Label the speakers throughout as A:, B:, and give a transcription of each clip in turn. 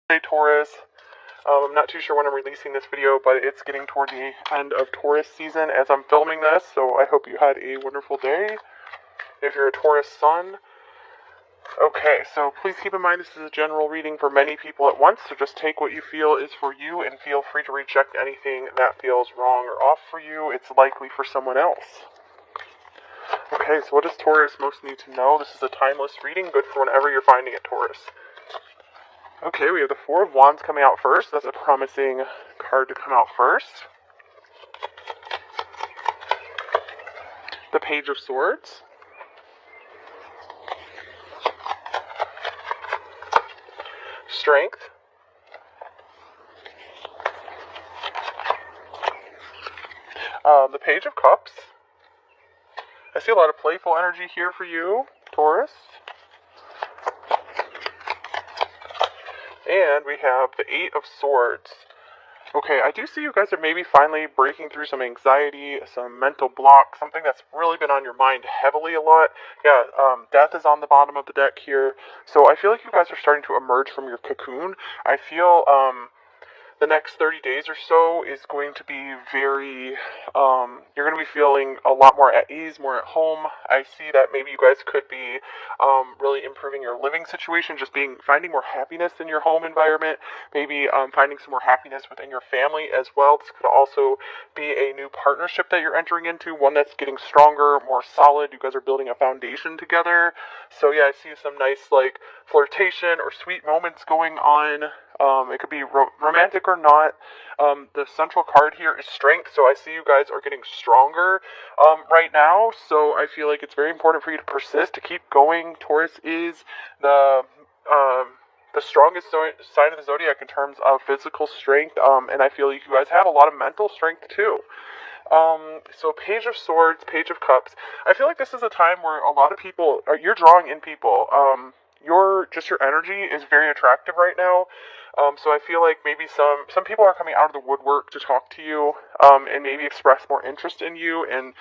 A: Hey Taurus, I'm not too sure when I'm releasing this video, but it's getting toward the end of Taurus season as I'm filming this, so I hope you had a wonderful day. If you're a Taurus sun, okay, so please keep in mind this is a general reading for many people at once, so just take what you feel is for you and feel free to reject anything that feels wrong or off for you. It's likely for someone else. Okay, so what does Taurus most need to know? This is a timeless reading, good for whenever you're finding it, Taurus. Okay, we have the Four of Wands coming out first. That's a promising card to come out first. The Page of Swords. Strength. The Page of Cups. I see a lot of playful energy here for you, Taurus. And we have the Eight of Swords. Okay, I do see you guys are maybe finally breaking through some anxiety, some mental block, something that's really been on your mind heavily a lot. Yeah, death is on the bottom of the deck here. So I feel like you guys are starting to emerge from your cocoon. I feel, the next 30 days or so is going to be very, you're going to be feeling a lot more at ease, more at home. I see that maybe you guys could be really improving your living situation, just finding more happiness in your home environment, maybe finding some more happiness within your family as well. This could also be a new partnership that you're entering into, one that's getting stronger, more solid. You guys are building a foundation together. So yeah, I see some nice like flirtation or sweet moments going on. It could be romantic or not. The central card here is strength, so I see you guys are getting stronger right now, so I feel like it's very important for you to persist, to keep going. Taurus is the strongest sign of the zodiac in terms of physical strength, and I feel like you guys have a lot of mental strength too. So Page of Swords, Page of Cups. I feel like this is a time where a lot of people, you're drawing in people. Your energy is very attractive right now. So I feel like maybe some people are coming out of the woodwork to talk to you, and maybe express more interest in you, and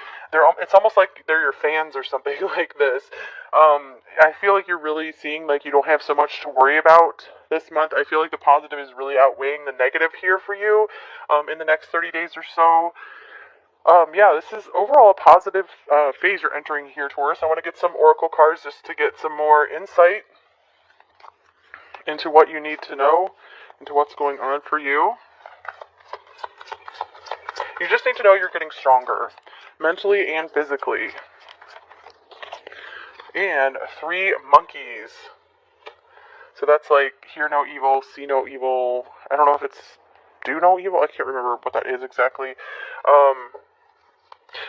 A: it's almost like they're your fans or something like this. I feel like you're really seeing like you don't have so much to worry about this month. I feel like the positive is really outweighing the negative here for you, in the next 30 days or so. Yeah, this is overall a positive phase you're entering here, Taurus. I want to get some oracle cards just to get some more insight into what you need to know, into what's going on for you. You just need to know you're getting stronger, mentally and physically. And 3 monkeys. So that's like hear no evil, see no evil. I don't know if it's do no evil. I can't remember what that is exactly.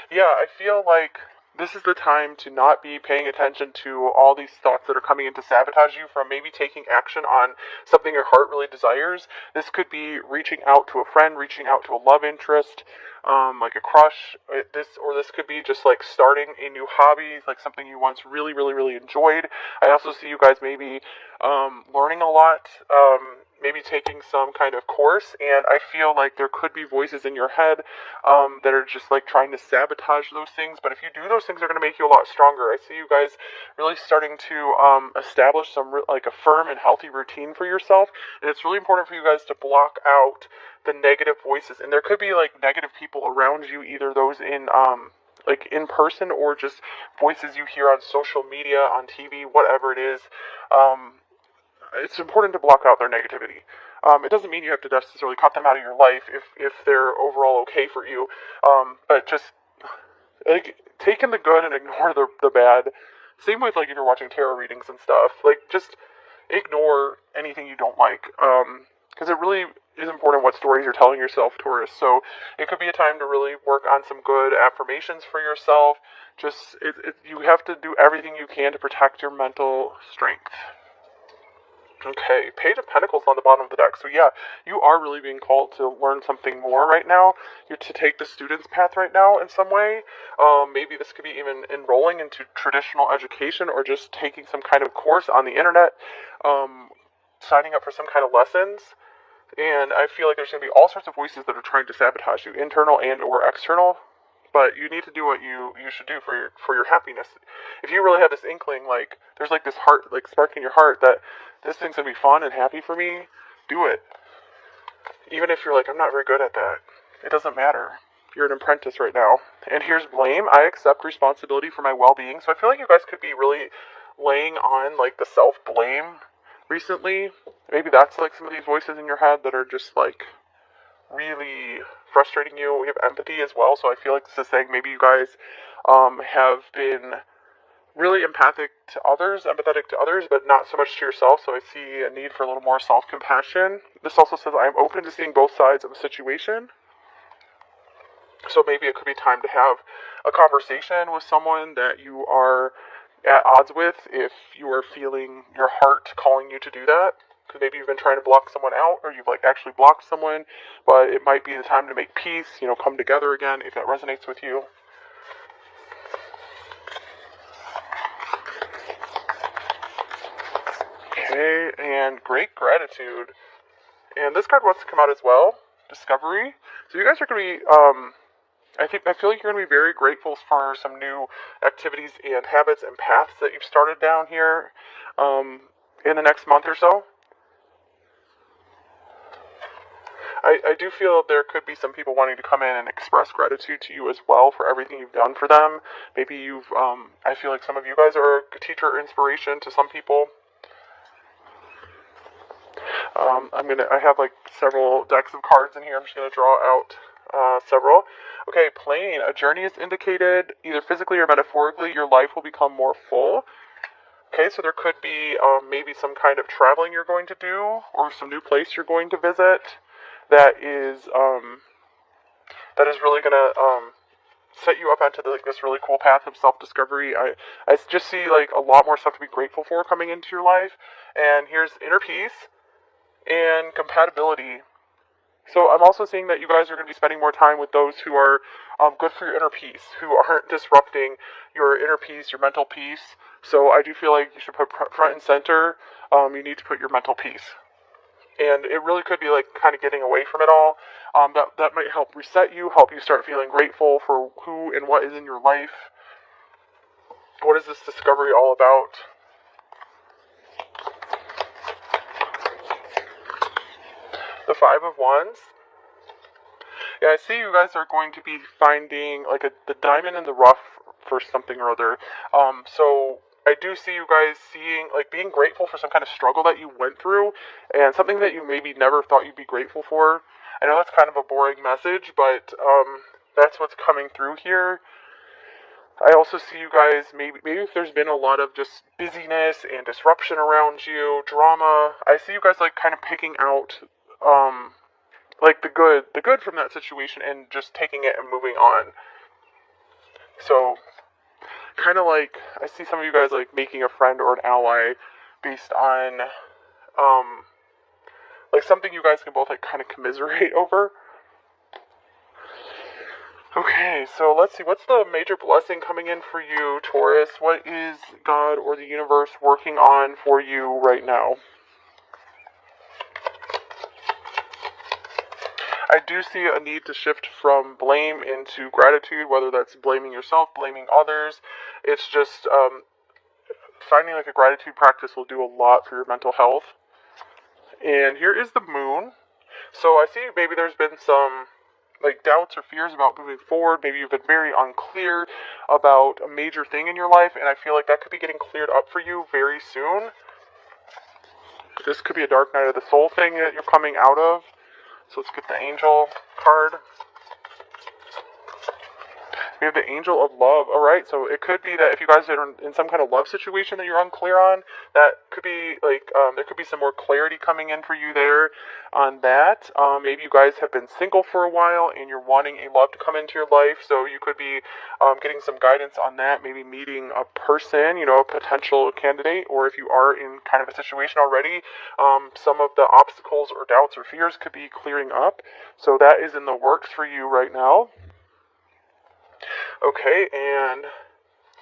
A: Yeah, I feel like this is the time to not be paying attention to all these thoughts that are coming in to sabotage you from maybe taking action on something your heart really desires. This could be reaching out to a friend, reaching out to a love interest, like a crush. This could be just like starting a new hobby, like something you once really, really, really enjoyed. I also see you guys maybe learning a lot, maybe taking some kind of course, and I feel like there could be voices in your head that are just like trying to sabotage those things, but if you do those things, they're going to make you a lot stronger. I see you guys really starting to establish like a firm and healthy routine for yourself, and it's really important for you guys to block out the negative voices, and there could be like negative people around you, either those in like in person or just voices you hear on social media, on TV, whatever it is. It's important to block out their negativity. It doesn't mean you have to necessarily cut them out of your life if they're overall okay for you. But just like take in the good and ignore the bad. Same with like if you're watching tarot readings and stuff. Like just ignore anything you don't like. Because it really is important what stories you're telling yourself, Taurus. So it could be a time to really work on some good affirmations for yourself. You have to do everything you can to protect your mental strength. Okay, Page of Pentacles on the bottom of the deck. So yeah, you are really being called to learn something more right now. You're to take the student's path right now in some way. Maybe this could be even enrolling into traditional education or just taking some kind of course on the internet, signing up for some kind of lessons. And I feel like there's going to be all sorts of voices that are trying to sabotage you, internal and or external. But you need to do what you should do for your happiness. If you really have this inkling, like there's like this heart, like spark in your heart that this thing's gonna be fun and happy for me, do it. Even if you're like, I'm not very good at that. It doesn't matter. You're an apprentice right now. And here's blame. I accept responsibility for my well-being. So I feel like you guys could be really laying on like the self-blame recently. Maybe that's like some of these voices in your head that are just like really frustrating you. We have empathy as well. So I feel like this is saying maybe you guys have been really empathetic to others, but not so much to yourself. So I see a need for a little more self-compassion. This also says I am open to seeing both sides of a situation. So maybe it could be time to have a conversation with someone that you are at odds with if you are feeling your heart calling you to do that. Because maybe you've been trying to block someone out, or you've like actually blocked someone, but it might be the time to make peace, come together again if that resonates with you. Okay, and great gratitude. And this card wants to come out as well. Discovery. So you guys are going to be, I feel like you're going to be very grateful for some new activities and habits and paths that you've started down here in the next month or so. I do feel there could be some people wanting to come in and express gratitude to you as well for everything you've done for them. Maybe I feel like some of you guys are a teacher or inspiration to some people. I have like several decks of cards in here. I'm just going to draw out several. Okay, plane. A journey is indicated, either physically or metaphorically. Your life will become more full. Okay, so there could be maybe some kind of traveling you're going to do, or some new place you're going to visit that is really going to set you up onto this really cool path of self-discovery. I just see like a lot more stuff to be grateful for coming into your life. And here's inner peace and compatibility. So I'm also seeing that you guys are going to be spending more time with those who are good for your inner peace, who aren't disrupting your inner peace, your mental peace. So I do feel like you should put front and center, you need to put your mental peace. And it really could be like kind of getting away from it all. That might help reset you, help you start feeling grateful for who and what is in your life. What is this discovery all about? The Five of Wands. Yeah, I see you guys are going to be finding like the diamond in the rough for something or other. So I do see you guys being grateful for some kind of struggle that you went through, and something that you maybe never thought you'd be grateful for. I know that's kind of a boring message, but that's what's coming through here. I also see you guys, maybe if there's been a lot of just busyness and disruption around you, drama, I see you guys like kind of picking out like the good from that situation and just taking it and moving on. So kind of like I see some of you guys like making a friend or an ally based on like something you guys can both like kind of commiserate over. Okay, so let's see, what's the major blessing coming in for you, Taurus? What is God or the universe working on for you right now? I do see a need to shift from blame into gratitude, whether that's blaming yourself, blaming others. It's just finding like a gratitude practice will do a lot for your mental health. And here is the moon. So I see maybe there's been some like doubts or fears about moving forward. Maybe you've been very unclear about a major thing in your life, and I feel like that could be getting cleared up for you very soon. This could be a dark night of the soul thing that you're coming out of. So let's get the angel card. We have the Angel of Love. Alright, so it could be that if you guys are in some kind of love situation that you're unclear on, that could be like, there could be some more clarity coming in for you there on that. Maybe you guys have been single for a while and you're wanting a love to come into your life, so you could be getting some guidance on that, maybe meeting a person, a potential candidate, or if you are in kind of a situation already, some of the obstacles or doubts or fears could be clearing up. So that is in the works for you right now. Okay, and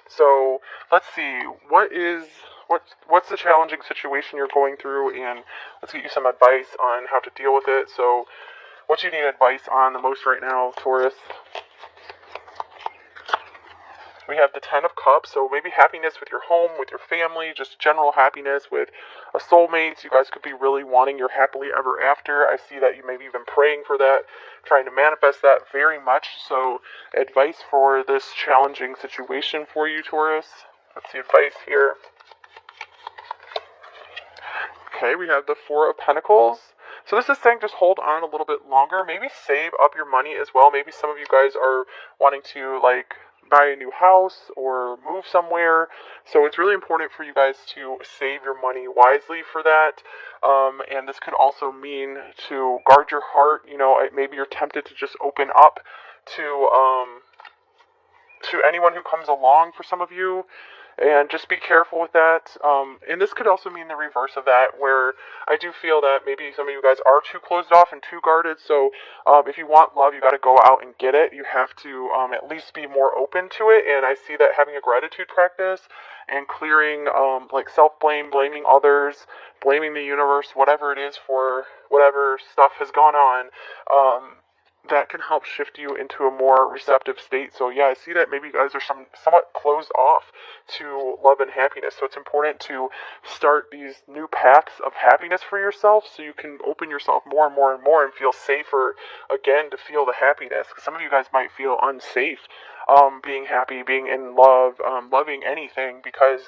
A: so let's see, what's the challenging situation you're going through, and let's get you some advice on how to deal with it. So what you need advice on the most right now, Taurus? We have the Ten of Cups, so maybe happiness with your home, with your family, just general happiness with a soulmate. You guys could be really wanting your happily ever after. I see that you may be even praying for that, trying to manifest that very much. So advice for this challenging situation for you, Taurus. Let's see advice here. Okay, we have the Four of Pentacles. So this is saying just hold on a little bit longer. Maybe save up your money as well. Maybe some of you guys are wanting to like buy a new house or move somewhere. So it's really important for you guys to save your money wisely for that. And this could also mean to guard your heart. You know, maybe you're tempted to just open up to anyone who comes along for some of you. And just be careful with that. And this could also mean the reverse of that, where I do feel that maybe some of you guys are too closed off and too guarded. So if you want love, you got to go out and get it. You have to at least be more open to it. And I see that having a gratitude practice and clearing like self-blame, blaming others, blaming the universe, whatever it is for whatever stuff has gone on, that can help shift you into a more receptive state. So yeah, I see that maybe you guys are somewhat closed off to love and happiness. So it's important to start these new paths of happiness for yourself so you can open yourself more and more and more and feel safer again to feel the happiness. Because some of you guys might feel unsafe being happy, being in love, loving anything, because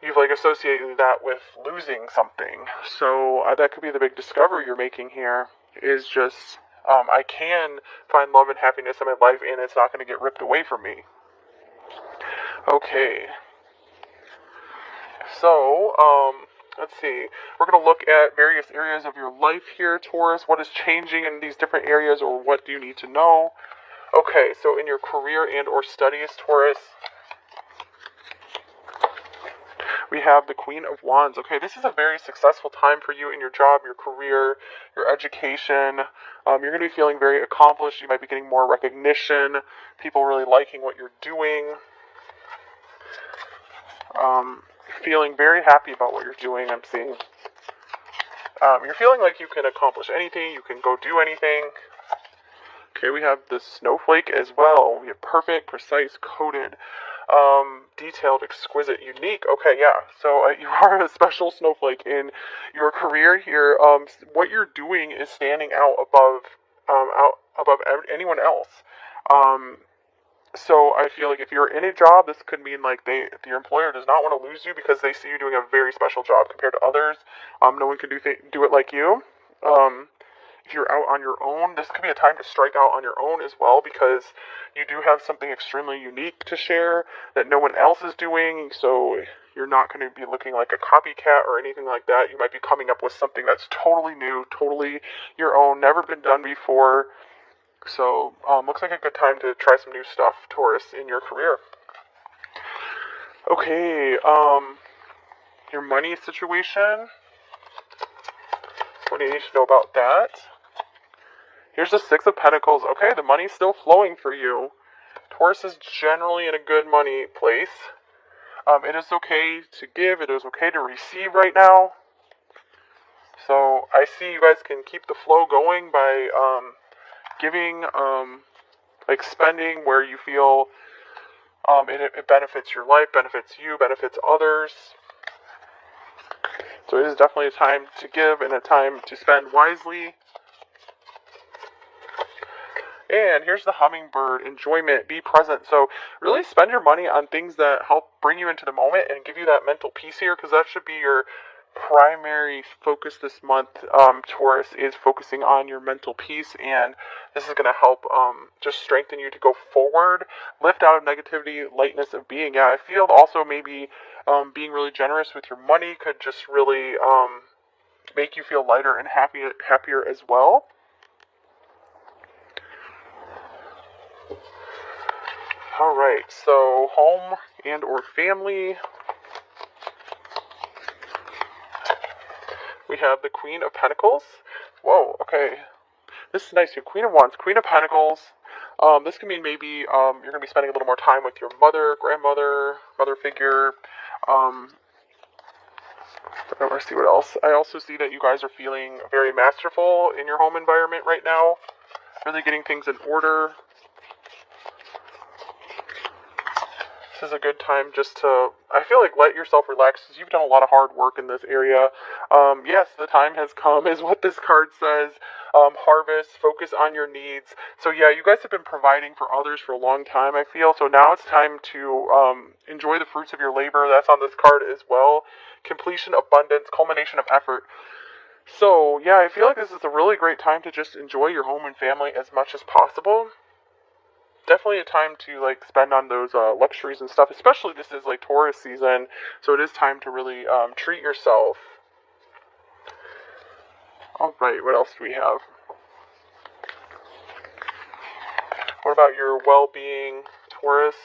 A: you've like associated that with losing something. So that could be the big discovery you're making here, is just I can find love and happiness in my life, and it's not going to get ripped away from me. Okay. So, let's see. We're going to look at various areas of your life here, Taurus. What is changing in these different areas, or what do you need to know? Okay, so in your career and or studies, Taurus, we have the Queen of Wands. Okay, this is a very successful time for you in your job, your career, your education. You're going to be feeling very accomplished. You might be getting more recognition, people really liking what you're doing. Feeling very happy about what you're doing, I'm seeing. You're feeling like you can accomplish anything, you can go do anything. Okay, we have the Snowflake as well. We have perfect, precise, coded, detailed, exquisite, unique. Okay, yeah. So you are a special snowflake in your career here. What you're doing is standing out above anyone else. So I feel like if you're in a job, this could mean like your employer does not want to lose you because they see you doing a very special job compared to others. No one can do it like you. If you're out on your own, this could be a time to strike out on your own as well, because you do have something extremely unique to share that no one else is doing. So you're not going to be looking like a copycat or anything like that. You might be coming up with something that's totally new, totally your own, never been done before. So looks like a good time to try some new stuff, Taurus, in your career. Okay, your money situation. What do you need to know about that? Here's the Six of Pentacles. Okay, the money's still flowing for you. Taurus is generally in a good money place. It is okay to give. It is okay to receive right now. So I see you guys can keep the flow going by giving, like spending where you feel it benefits your life, benefits you, benefits others. So it is definitely a time to give and a time to spend wisely. And here's the hummingbird, enjoyment, be present. So really spend your money on things that help bring you into the moment and give you that mental peace here, because that should be your primary focus this month, Taurus, is focusing on your mental peace, and this is going to help just strengthen you to go forward, lift out of negativity, lightness of being. Yeah, I feel also maybe being really generous with your money could just really make you feel lighter and happier as well. Alright, so home and or family. We have the Queen of Pentacles. Whoa, okay. This is nice here. Queen of Wands, Queen of Pentacles. This can mean maybe you're going to be spending a little more time with your mother, grandmother, mother figure. Let's see what else. I also see that you guys are feeling very masterful in your home environment right now. Really getting things in order. This is a good time just to, I feel like, let yourself relax because you've done a lot of hard work in this area. Yes, the time has come, is what this card says. Harvest, focus on your needs. So yeah, you guys have been providing for others for a long time, I feel. So now it's time to enjoy the fruits of your labor. That's on this card as well. Completion, abundance, culmination of effort. So yeah, I feel like this is a really great time to just enjoy your home and family as much as possible. Definitely a time to like spend on those luxuries and stuff, especially this is like Taurus season, so it is time to really treat yourself. Alright, what else do we have? What about your well-being, Taurus?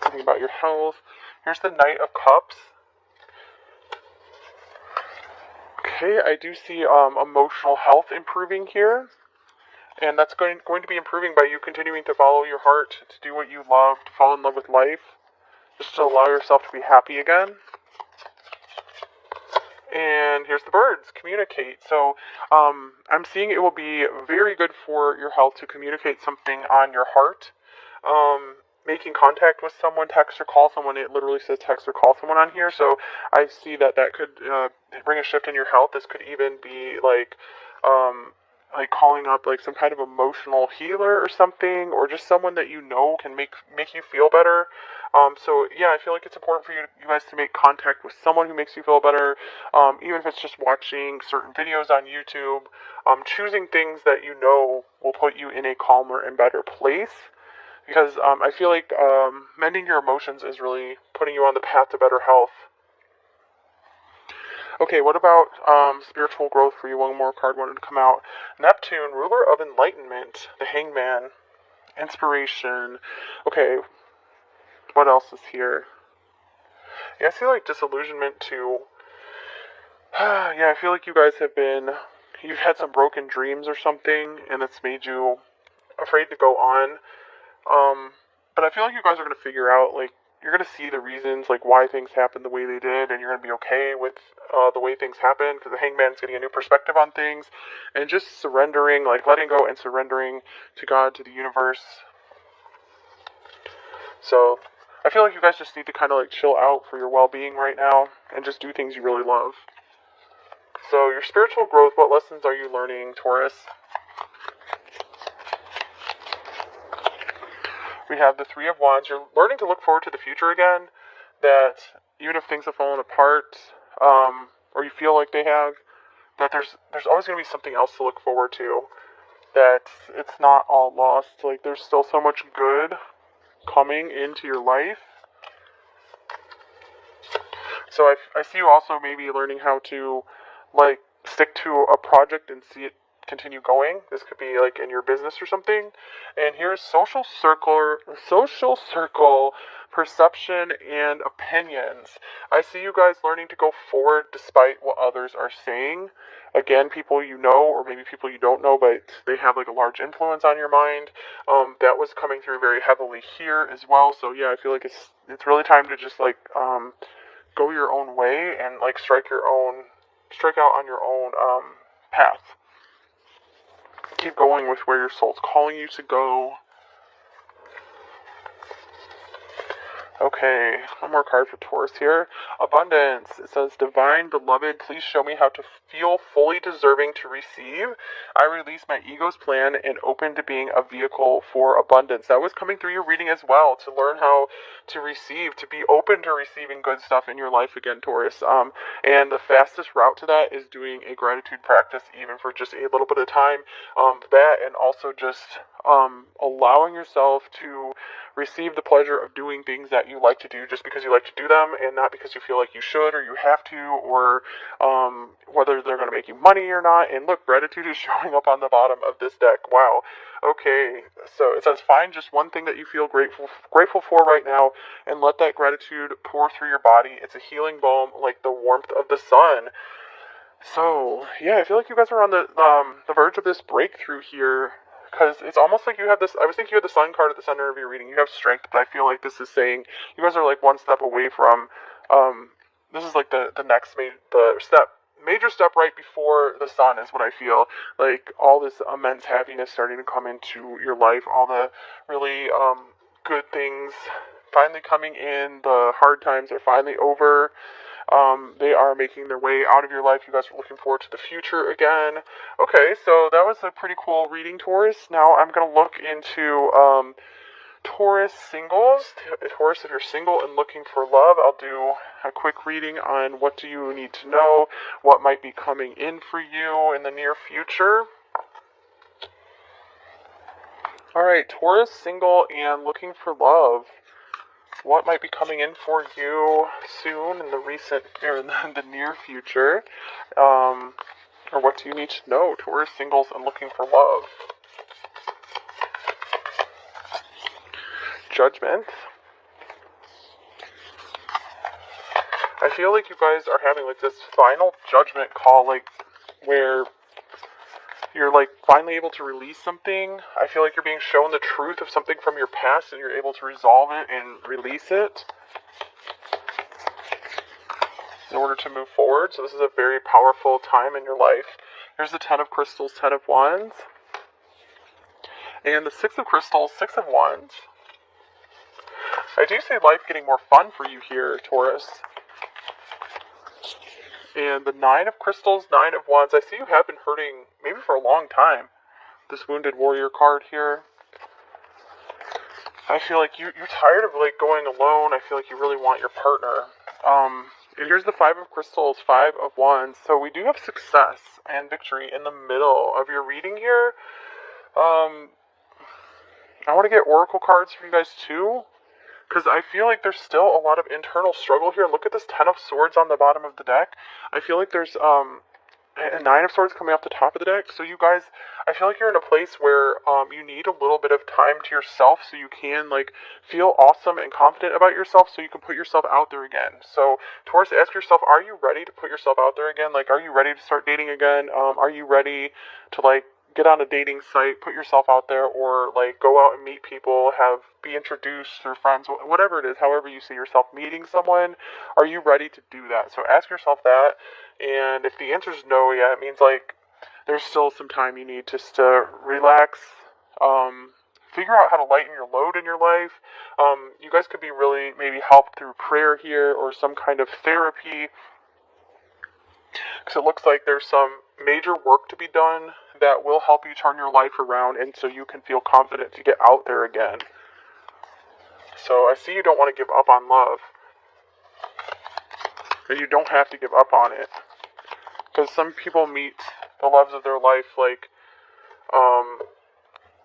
A: Something about your health. Here's the Knight of Cups. Okay, I do see emotional health improving here. And that's going to be improving by you continuing to follow your heart, to do what you love, to fall in love with life, just to allow yourself to be happy again. And here's the birds, communicate. So I'm seeing it will be very good for your health to communicate something on your heart. Making contact with someone, text or call someone. It literally says text or call someone on here. So I see that could bring a shift in your health. This could even be like calling up like some kind of emotional healer or something, or just someone that you know can make you feel better. So yeah, I feel like it's important for you guys to make contact with someone who makes you feel better, even if it's just watching certain videos on YouTube, choosing things that you know will put you in a calmer and better place. Because I feel like mending your emotions is really putting you on the path to better health. Okay, what about spiritual growth for you? One more card wanted to come out. Neptune, ruler of enlightenment, the Hangman, inspiration. Okay, what else is here? Yeah, I feel like disillusionment too. Yeah, I feel like you guys you've had some broken dreams or something, and it's made you afraid to go on. But I feel like you guys are going to figure out, like, you're going to see the reasons, like, why things happened the way they did, and you're going to be okay with the way things happen, because the Hangman's getting a new perspective on things, and just surrendering, like, letting go and surrendering to God, to the universe. So, I feel like you guys just need to kind of, like, chill out for your well-being right now, and just do things you really love. So, your spiritual growth, what lessons are you learning, Taurus? We have the Three of Wands. You're learning to look forward to the future again. That even if things have fallen apart, or you feel like they have, that there's always going to be something else to look forward to. That it's not all lost. Like, there's still so much good coming into your life. So I see you also maybe learning how to, like, stick to a project and see it continue going. This could be like in your business or something. And here's social circle, perception, and opinions. I see you guys learning to go forward despite what others are saying. Again, people you know, or maybe people you don't know, but they have like a large influence on your mind. That was coming through very heavily here as well. So yeah, I feel like it's really time to just like go your own way and like strike out on your own path. Keep going with where your soul's calling you to go. Okay, one more card for Taurus here. Abundance. It says, Divine Beloved, please show me how to feel fully deserving to receive. I release my ego's plan and open to being a vehicle for abundance. That was coming through your reading as well, to learn how to receive, to be open to receiving good stuff in your life again, Taurus. And the fastest route to that is doing a gratitude practice, even for just a little bit of time. That, and also just allowing yourself to receive the pleasure of doing things that you like to do just because you like to do them, and not because you feel like you should or you have to, or whether they're going to make you money or not. And look, gratitude is showing up on the bottom of this deck. Wow. Okay, so it says find just one thing that you feel grateful for right now, and let that gratitude pour through your body. It's a healing balm like the warmth of the sun. So yeah, I feel like you guys are on the verge of this breakthrough here. Because it's almost like you have this, I was thinking you had the sun card at the center of your reading. You have strength, but I feel like this is saying you guys are like one step away from, this is like the next step major step right before the sun is what I feel. Like, all this immense happiness starting to come into your life, all the really good things finally coming in, the hard times are finally over. They are making their way out of your life. You guys are looking forward to the future again. Okay, so that was a pretty cool reading, Taurus. Now I'm going to look into Taurus singles. Taurus, if you're single and looking for love, I'll do a quick reading on what do you need to know, what might be coming in for you in the near future. Alright, Taurus, single and looking for love. What might be coming in for you soon in the near future? Or what do you need to know, Taurus, singles and looking for love? Judgment. I feel like you guys are having like this final judgment call, like where you're like finally able to release something. I feel like you're being shown the truth of something from your past and you're able to resolve it and release it in order to move forward. So this is a very powerful time in your life. Here's the 10 of Crystals, 10 of Wands. And the 6 of Crystals, 6 of Wands. I do see life getting more fun for you here, Taurus. And the 9 of Crystals, 9 of Wands. I see you have been hurting maybe for a long time. This Wounded Warrior card here. I feel like you're tired of like going alone. I feel like you really want your partner. And here's the 5 of Crystals, 5 of Wands. So we do have success and victory in the middle of your reading here. I want to get Oracle cards for you guys too, because I feel like there's still a lot of internal struggle here. Look at this 10 of Swords on the bottom of the deck. I feel like there's a 9 of Swords coming off the top of the deck. So you guys, I feel like you're in a place where you need a little bit of time to yourself so you can like feel awesome and confident about yourself so you can put yourself out there again. So Taurus, ask yourself, are you ready to put yourself out there again? Like, are you ready to start dating again? Are you ready to like get on a dating site, put yourself out there, or like go out and meet people, be introduced through friends, whatever it is, however you see yourself meeting someone, are you ready to do that? So ask yourself that, and if the answer is no, yeah, it means like there's still some time you need just to relax, figure out how to lighten your load in your life. You guys could be really maybe helped through prayer here or some kind of therapy, because it looks like there's some major work to be done that will help you turn your life around, and so you can feel confident to get out there again. So I see you don't want to give up on love, and you don't have to give up on it, because some people meet the loves of their life like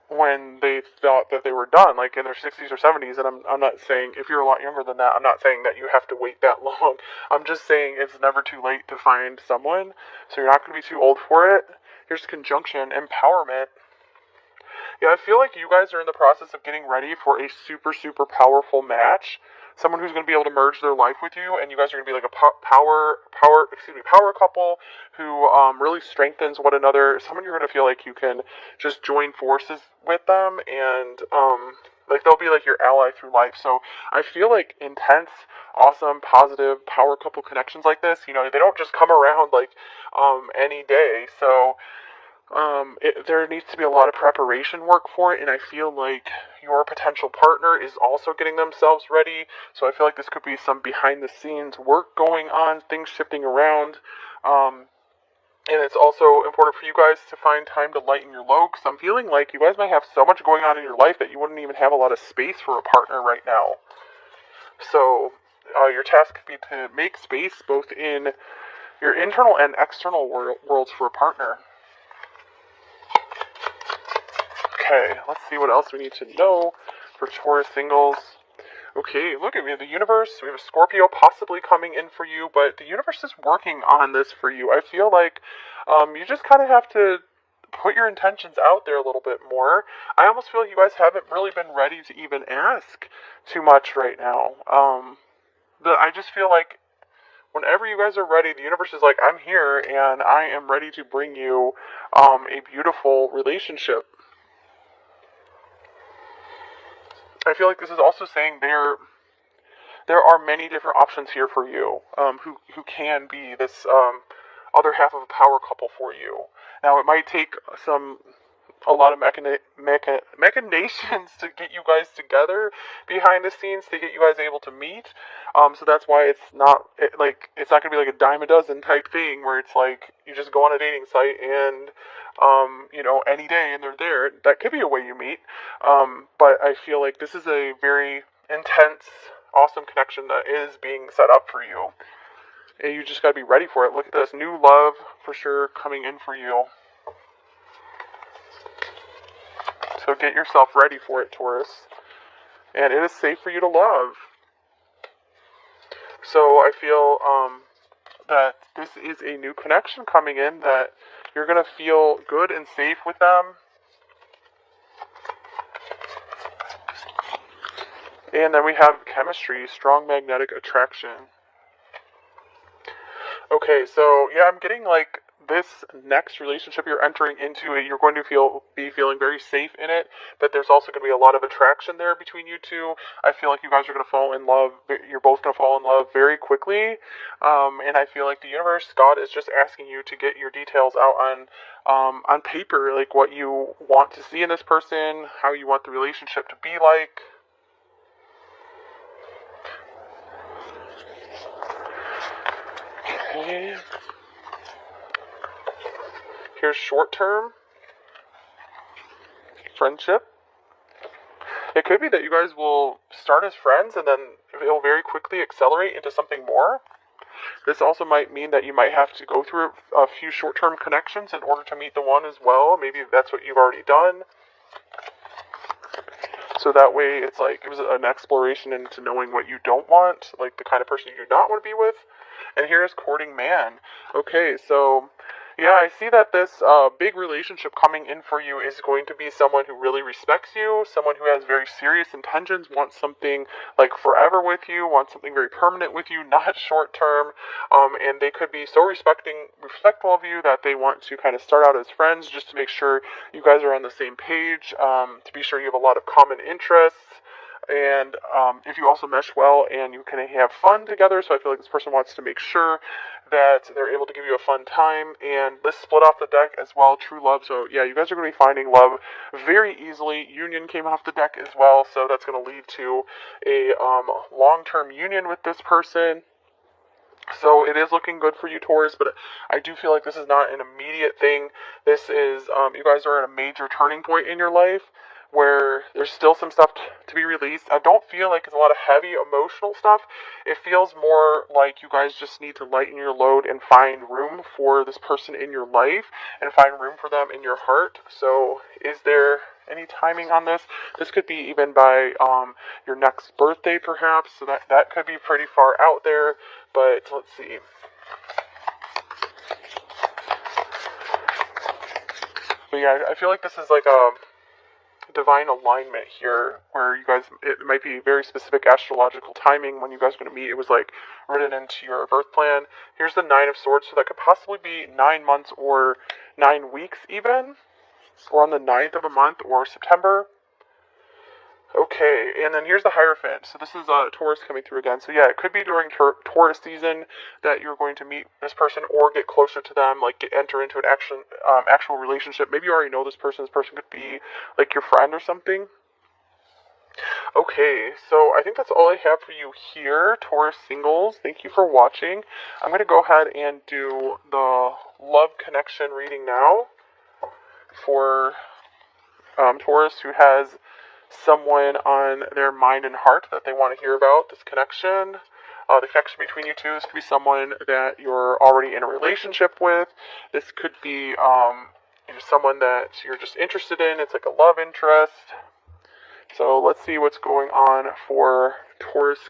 A: when they thought that they were done, like in their 60s or 70s, and I'm not saying, if you're a lot younger than that, I'm not saying that you have to wait that long. I'm just saying it's never too late to find someone, so you're not going to be too old for it. Here's conjunction, empowerment. Yeah, I feel like you guys are in the process of getting ready for a super, super powerful match. Someone who's going to be able to merge their life with you, and you guys are going to be like a power couple who really strengthens one another. Someone you're going to feel like you can just join forces with them, and like they'll be like your ally through life. So I feel like intense, awesome, positive power couple connections like this, you know, they don't just come around like any day. So there needs to be a lot of preparation work for it, and I feel like your potential partner is also getting themselves ready. So I feel like this could be some behind the scenes work going on, things shifting around. And it's also important for you guys to find time to lighten your load, because I'm feeling like you guys might have so much going on in your life that you wouldn't even have a lot of space for a partner right now. So your task could be to make space both in your internal and external worlds for a partner. Okay, let's see what else we need to know for Taurus singles. Okay, look at me, the universe. We have a Scorpio possibly coming in for you, but the universe is working on this for you. I feel like you just kind of have to put your intentions out there a little bit more. I almost feel like you guys haven't really been ready to even ask too much right now. I just feel like whenever you guys are ready, the universe is like, I'm here, and I am ready to bring you a beautiful relationship. I feel like this is also saying there are many different options here for you who can be this other half of a power couple for you. Now, it might take a lot of machinations to get you guys together behind the scenes to get you guys able to meet. So that's why it's not going to be like a dime a dozen type thing where it's like you just go on a dating site and any day and they're there. That could be a way you meet. But I feel like this is a very intense, awesome connection that is being set up for you. And you just got to be ready for it. Look at this. New love for sure coming in for you. So get yourself ready for it, Taurus. And it is safe for you to love. So I feel that this is a new connection coming in, that you're going to feel good and safe with them. And then we have chemistry, strong magnetic attraction. Okay, so yeah, I'm getting like this next relationship you're entering into, you're going to be feeling very safe in it, but there's also going to be a lot of attraction there between you two. I feel like you guys are going to fall in love. You're both going to fall in love very quickly, and I feel like the universe, God, is just asking you to get your details out on paper, like what you want to see in this person, how you want the relationship to be like. Okay. Here's short-term friendship. It could be that you guys will start as friends and then it'll very quickly accelerate into something more. This also might mean that you might have to go through a few short-term connections in order to meet the one as well. Maybe that's what you've already done. So that way it's like it was an exploration into knowing what you don't want, like the kind of person you do not want to be with. And here's courting man. Okay, so yeah, I see that this big relationship coming in for you is going to be someone who really respects you, someone who has very serious intentions, wants something like forever with you, wants something very permanent with you, not short term. And they could be so respectful of you that they want to kind of start out as friends just to make sure you guys are on the same page, to be sure you have a lot of common interests. And if you also mesh well and you can have fun together, so I feel like this person wants to make sure that they're able to give you a fun time. And this split off the deck as well, true love. So yeah, you guys are going to be finding love very easily. Union came off the deck as well, so that's going to lead to a long-term union with this person. So it is looking good for you, Taurus, but I do feel like this is not an immediate thing. This is, you guys are at a major turning point in your life, where there's still some stuff to be released. I don't feel like it's a lot of heavy emotional stuff. It feels more like you guys just need to lighten your load and find room for this person in your life and find room for them in your heart. So is there any timing on this? This could be even by your next birthday perhaps, so that could be pretty far out there, but let's see. But yeah, I feel like this is like a divine alignment here, where you guys, it might be very specific astrological timing when you guys are going to meet. It was like written into your birth plan. Here's the 9 of Swords, so that could possibly be 9 months or 9 weeks even, or on the 9th of a month or September. Okay, and then here's the Hierophant. So this is Taurus coming through again. So yeah, it could be during Taurus season that you're going to meet this person or get closer to them, like enter into an actual relationship. Maybe you already know this person. This person could be like your friend or something. Okay, so I think that's all I have for you here, Taurus singles. Thank you for watching. I'm going to go ahead and do the love connection reading now for Taurus who has someone on their mind and heart that they want to hear about, this connection. The connection between you two, this could be someone that you're already in a relationship with. This could be someone that you're just interested in. It's like a love interest. So let's see what's going on for Taurus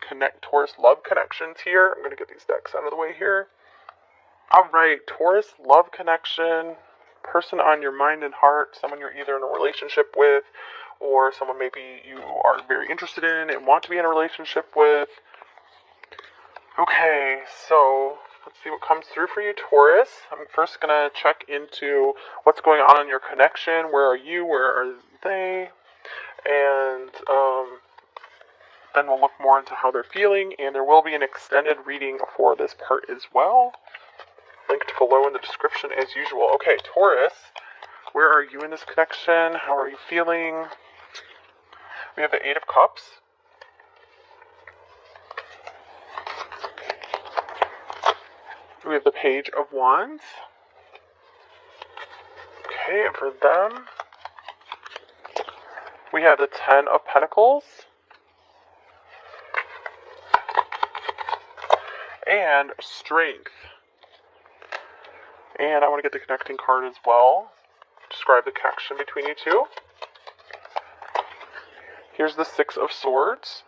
A: love connections here. I'm going to get these decks out of the way here. Alright, Taurus love connection. Person on your mind and heart, someone you're either in a relationship with, or someone maybe you are very interested in and want to be in a relationship with. Okay, so let's see what comes through for you, Taurus. I'm first going to check into what's going on in your connection. Where are you? Where are they? And then we'll look more into how they're feeling, and there will be an extended reading for this part as well, linked below in the description as usual. Okay, Taurus, where are you in this connection? How are you feeling? We have the Eight of Cups. We have the Page of Wands. Okay, and for them, we have the Ten of Pentacles. And Strength. And I want to get the connecting card as well. Describe the connection between you two. Here's the Six of Swords.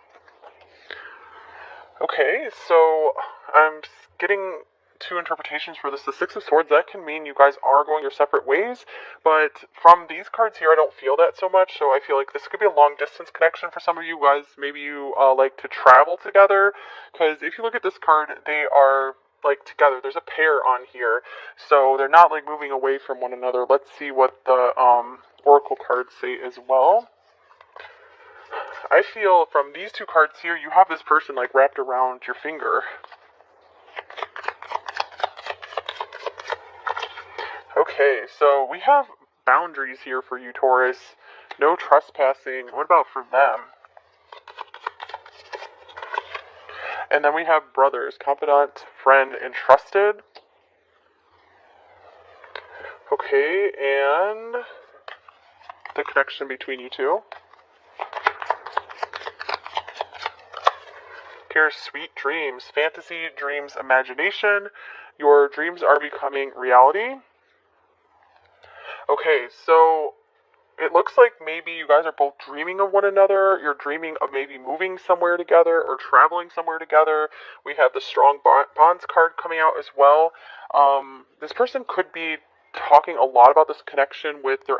A: Okay, so I'm getting two interpretations for this. The Six of Swords, that can mean you guys are going your separate ways, but from these cards here, I don't feel that so much, so I feel like this could be a long-distance connection for some of you guys. Maybe you like to travel together, because if you look at this card, they are like together. There's a pair on here, so they're not like moving away from one another. Let's see what the oracle cards say as well. I feel from these two cards here, you have this person like wrapped around your finger. Okay, so we have boundaries here for you, Taurus. No trespassing. What about for them? And then we have brothers, confidant, friend, and trusted. Okay, and the connection between you two. Here's sweet dreams, fantasy, dreams, imagination. Your dreams are becoming reality. Okay, so it looks like maybe you guys are both dreaming of one another. You're dreaming of maybe moving somewhere together or traveling somewhere together. We have the Strong Bonds card coming out as well. This person could be talking a lot about this connection with their